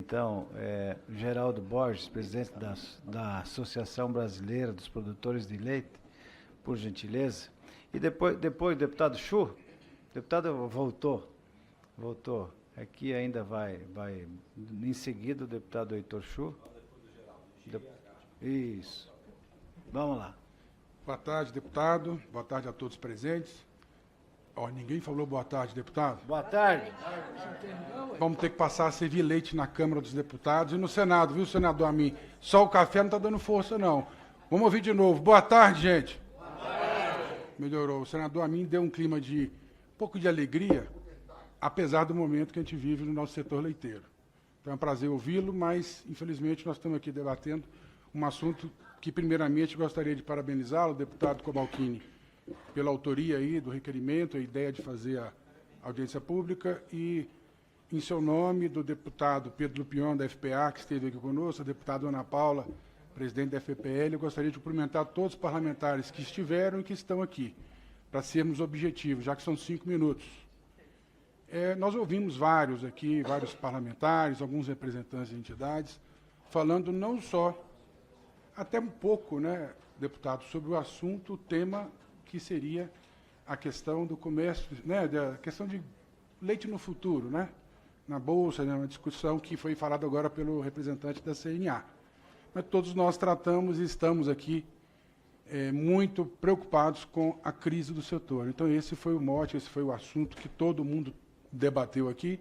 então, Geraldo Borges, presidente da Associação Brasileira dos Produtores de Leite, por gentileza. E depois o deputado Chu, o deputado voltou. Aqui ainda vai, em seguida, o deputado Heitor Chu. Isso. Vamos lá. Boa tarde, deputado. Boa tarde a todos presentes. Ninguém falou boa tarde, deputado. Boa tarde. Vamos ter que passar a servir leite na Câmara dos Deputados e no Senado, viu, senador Amin? Só o café não está dando força, não. Vamos ouvir de novo. Boa tarde, gente. Boa tarde. Melhorou. O senador Amin deu um clima de um pouco de alegria, apesar do momento que a gente vive no nosso setor leiteiro. Então é um prazer ouvi-lo, mas, infelizmente, nós estamos aqui debatendo um assunto que, primeiramente, gostaria de parabenizá-lo, deputado Cobalcini, pela autoria aí do requerimento, a ideia de fazer a audiência pública, e, em seu nome, do deputado Pedro Lupion, da FPA, que esteve aqui conosco, a deputada Ana Paula, presidente da FPL, eu gostaria de cumprimentar todos os parlamentares que estiveram e que estão aqui, para sermos objetivos, já que são 5 minutos. Nós ouvimos vários parlamentares, alguns representantes de entidades, falando não só, até um pouco, né, deputado, sobre o assunto, o tema que seria a questão do comércio, né, a questão de leite no futuro, né, na Bolsa, né, uma discussão que foi falada agora pelo representante da CNA. Mas todos nós tratamos e estamos aqui muito preocupados com a crise do setor. Então, esse foi o mote, esse foi o assunto que todo mundo debateu aqui.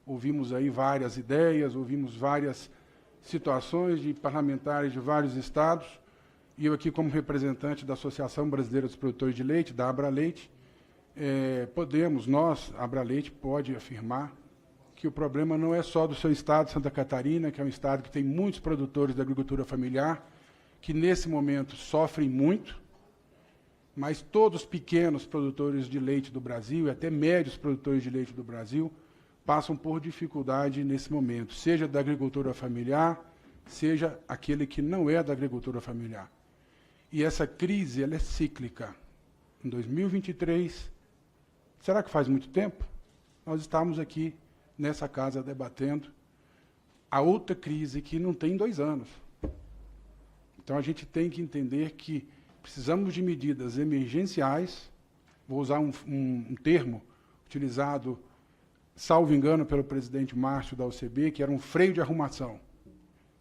Ouvimos aí várias ideias, ouvimos várias situações de parlamentares de vários estados, e eu aqui, como representante da Associação Brasileira dos Produtores de Leite, da Abraleite, a Abraleite pode afirmar que o problema não é só do seu estado, Santa Catarina, que é um estado que tem muitos produtores da agricultura familiar, que nesse momento sofrem muito, mas todos os pequenos produtores de leite do Brasil, e até médios produtores de leite do Brasil, passam por dificuldade nesse momento, seja da agricultura familiar, seja aquele que não é da agricultura familiar. E essa crise, ela é cíclica. Em 2023, será que faz muito tempo? Nós estamos aqui nessa casa debatendo a outra crise que não tem 2 anos. Então, a gente tem que entender que precisamos de medidas emergenciais, vou usar um termo utilizado, salvo engano, pelo presidente Márcio da UCB, que era um freio de arrumação.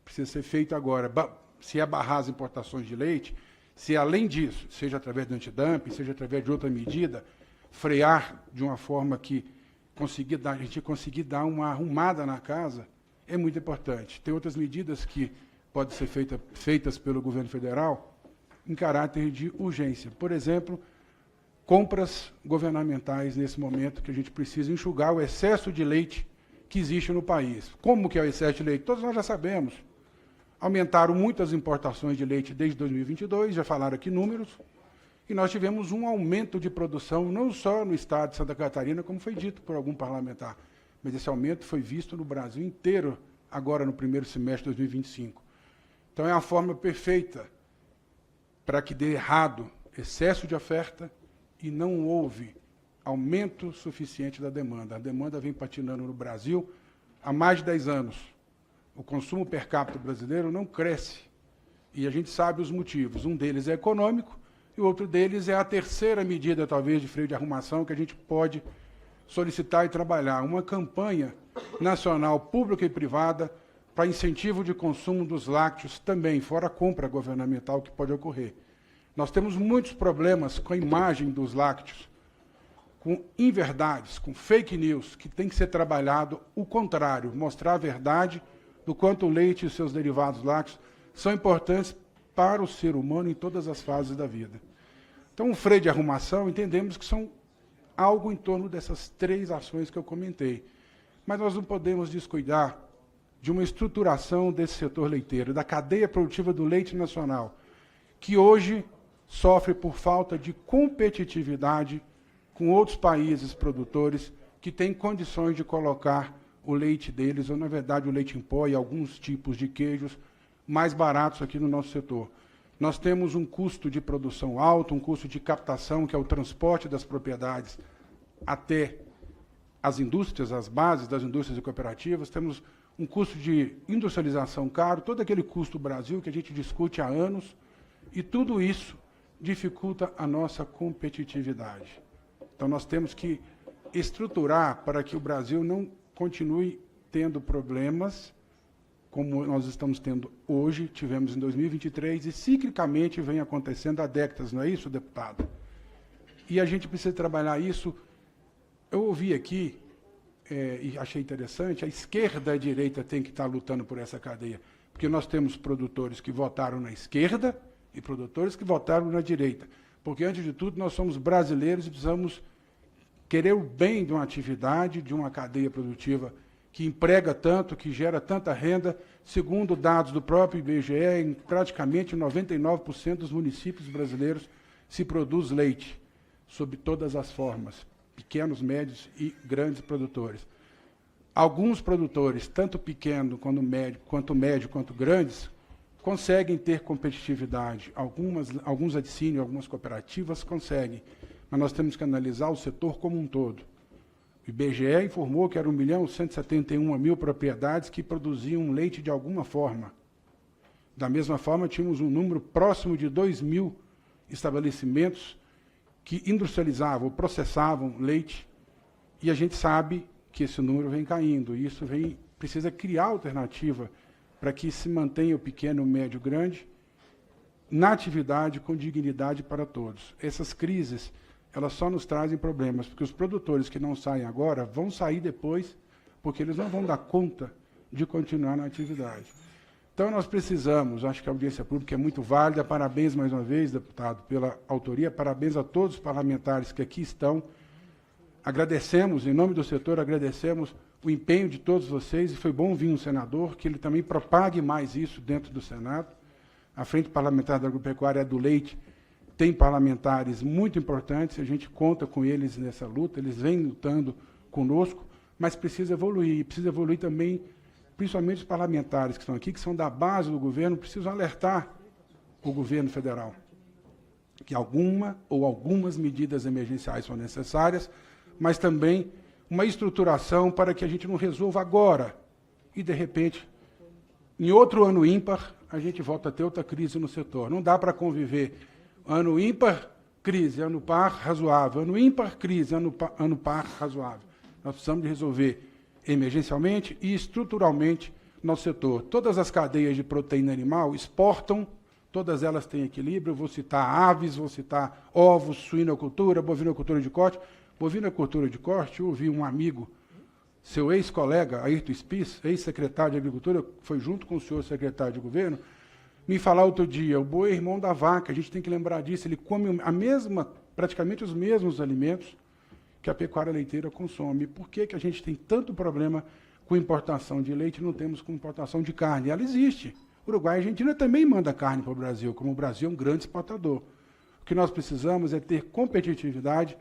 Precisa ser feito agora. Se é barrar as importações de leite, se além disso, seja através do antidumping, seja através de outra medida, frear de uma forma que a gente conseguir dar uma arrumada na casa, é muito importante. Tem outras medidas que podem ser feitas pelo governo federal em caráter de urgência. Por exemplo, compras governamentais nesse momento que a gente precisa enxugar o excesso de leite que existe no país. Como que é o excesso de leite? Todos nós já sabemos. Aumentaram muito as importações de leite desde 2022, já falaram aqui números, e nós tivemos um aumento de produção, não só no estado de Santa Catarina, como foi dito por algum parlamentar, mas esse aumento foi visto no Brasil inteiro, agora no primeiro semestre de 2025. Então, é a forma perfeita para que dê errado excesso de oferta e não houve aumento suficiente da demanda. A demanda vem patinando no Brasil há mais de 10 anos. O consumo per capita brasileiro não cresce. E a gente sabe os motivos. Um deles é econômico e o outro deles é a terceira medida, talvez, de freio de arrumação que a gente pode solicitar e trabalhar. Uma campanha nacional, pública e privada, para incentivo de consumo dos lácteos também, fora a compra governamental que pode ocorrer. Nós temos muitos problemas com a imagem dos lácteos, com inverdades, com fake news, que tem que ser trabalhado o contrário, mostrar a verdade do quanto o leite e seus derivados lácteos são importantes para o ser humano em todas as fases da vida. Então, o freio de arrumação, entendemos que são algo em torno dessas 3 ações que eu comentei. Mas nós não podemos descuidar de uma estruturação desse setor leiteiro, da cadeia produtiva do leite nacional, que hoje sofre por falta de competitividade com outros países produtores que têm condições de colocar o leite deles, ou, na verdade, o leite em pó e alguns tipos de queijos mais baratos aqui no nosso setor. Nós temos um custo de produção alto, um custo de captação, que é o transporte das propriedades até as indústrias, as bases das indústrias e cooperativas. Temos um custo de industrialização caro, todo aquele custo do Brasil que a gente discute há anos, e tudo isso dificulta a nossa competitividade. Então, nós temos que estruturar para que o Brasil não continue tendo problemas como nós estamos tendo hoje, tivemos em 2023, e ciclicamente vem acontecendo há décadas, não é isso, deputado? E a gente precisa trabalhar isso. Eu ouvi aqui, e achei interessante, a esquerda e a direita tem que estar lutando por essa cadeia, porque nós temos produtores que votaram na esquerda e produtores que votaram na direita, porque, antes de tudo, nós somos brasileiros e precisamos querer o bem de uma atividade, de uma cadeia produtiva que emprega tanto, que gera tanta renda. Segundo dados do próprio IBGE, em praticamente 99% dos municípios brasileiros se produz leite, sob todas as formas, pequenos, médios e grandes produtores. Alguns produtores, tanto pequeno quanto médio, quanto grandes, conseguem ter competitividade. Alguns laticínios, algumas cooperativas conseguem, mas nós temos que analisar o setor como um todo. O IBGE informou que eram 1.171.000 propriedades que produziam leite de alguma forma. Da mesma forma, tínhamos um número próximo de 2.000 estabelecimentos que industrializavam, processavam leite, e a gente sabe que esse número vem caindo, e isso precisa criar alternativa para que se mantenha o pequeno, o médio, o grande, na atividade com dignidade para todos. Essas crises, elas só nos trazem problemas, porque os produtores que não saem agora vão sair depois, porque eles não vão dar conta de continuar na atividade. Então, nós precisamos, acho que a audiência pública é muito válida, parabéns mais uma vez, deputado, pela autoria, parabéns a todos os parlamentares que aqui estão. Agradecemos, em nome do setor, agradecemos o empenho de todos vocês, e foi bom vir um senador, que ele também propague mais isso dentro do Senado. A Frente Parlamentar da Agropecuária do Leite tem parlamentares muito importantes, a gente conta com eles nessa luta, eles vêm lutando conosco, mas precisa evoluir também, principalmente os parlamentares que estão aqui, que são da base do governo, precisam alertar o governo federal que algumas medidas emergenciais são necessárias, mas também uma estruturação para que a gente não resolva agora e, de repente, em outro ano ímpar, a gente volta a ter outra crise no setor. Não dá para conviver ano ímpar, crise, ano par, razoável, ano ímpar, crise, ano par, razoável. Nós precisamos de resolver emergencialmente e estruturalmente nosso setor. Todas as cadeias de proteína animal exportam, todas elas têm equilíbrio. Eu vou citar aves, vou citar ovos, suinocultura, bovinocultura de corte. Bovinocultura de corte, eu ouvi um amigo, seu ex-colega, Ayrton Spies, ex-secretário de Agricultura, foi junto com o senhor secretário de Governo, me falar outro dia, o boi é irmão da vaca, a gente tem que lembrar disso, ele come praticamente os mesmos alimentos que a pecuária leiteira consome. Por que a gente tem tanto problema com importação de leite e não temos com importação de carne? Ela existe. O Uruguai e a Argentina também manda carne para o Brasil, como o Brasil é um grande exportador. O que nós precisamos é ter competitividade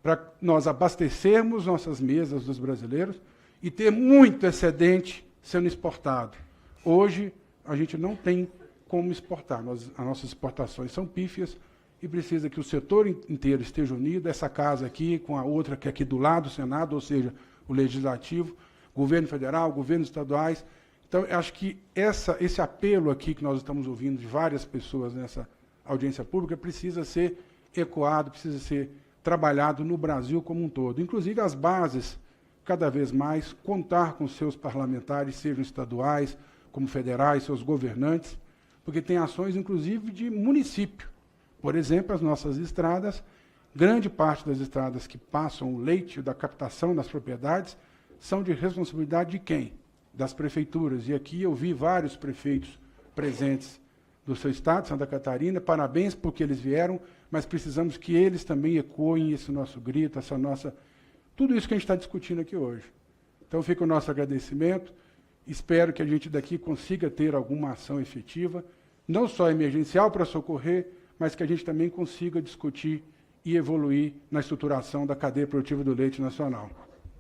para nós abastecermos nossas mesas dos brasileiros e ter muito excedente sendo exportado. Hoje, a gente não tem como exportar. As nossas exportações são pífias e precisa que o setor inteiro esteja unido, essa casa aqui com a outra que é aqui do lado, o Senado, ou seja, o Legislativo, governo federal, governos estaduais. Então, eu acho que esse apelo aqui que nós estamos ouvindo de várias pessoas nessa audiência pública precisa ser ecoado, precisa ser trabalhado no Brasil como um todo. Inclusive, as bases, cada vez mais, contar com seus parlamentares, sejam estaduais, como federais, seus governantes, porque tem ações, inclusive, de município. Por exemplo, as nossas estradas, grande parte das estradas que passam o leite da captação das propriedades são de responsabilidade de quem? Das prefeituras. E aqui eu vi vários prefeitos presentes do seu estado, Santa Catarina. Parabéns porque eles vieram, mas precisamos que eles também ecoem esse nosso grito, tudo isso que a gente está discutindo aqui hoje. Então, fica o nosso agradecimento. Espero que a gente daqui consiga ter alguma ação efetiva, não só emergencial para socorrer, mas que a gente também consiga discutir e evoluir na estruturação da cadeia produtiva do leite nacional.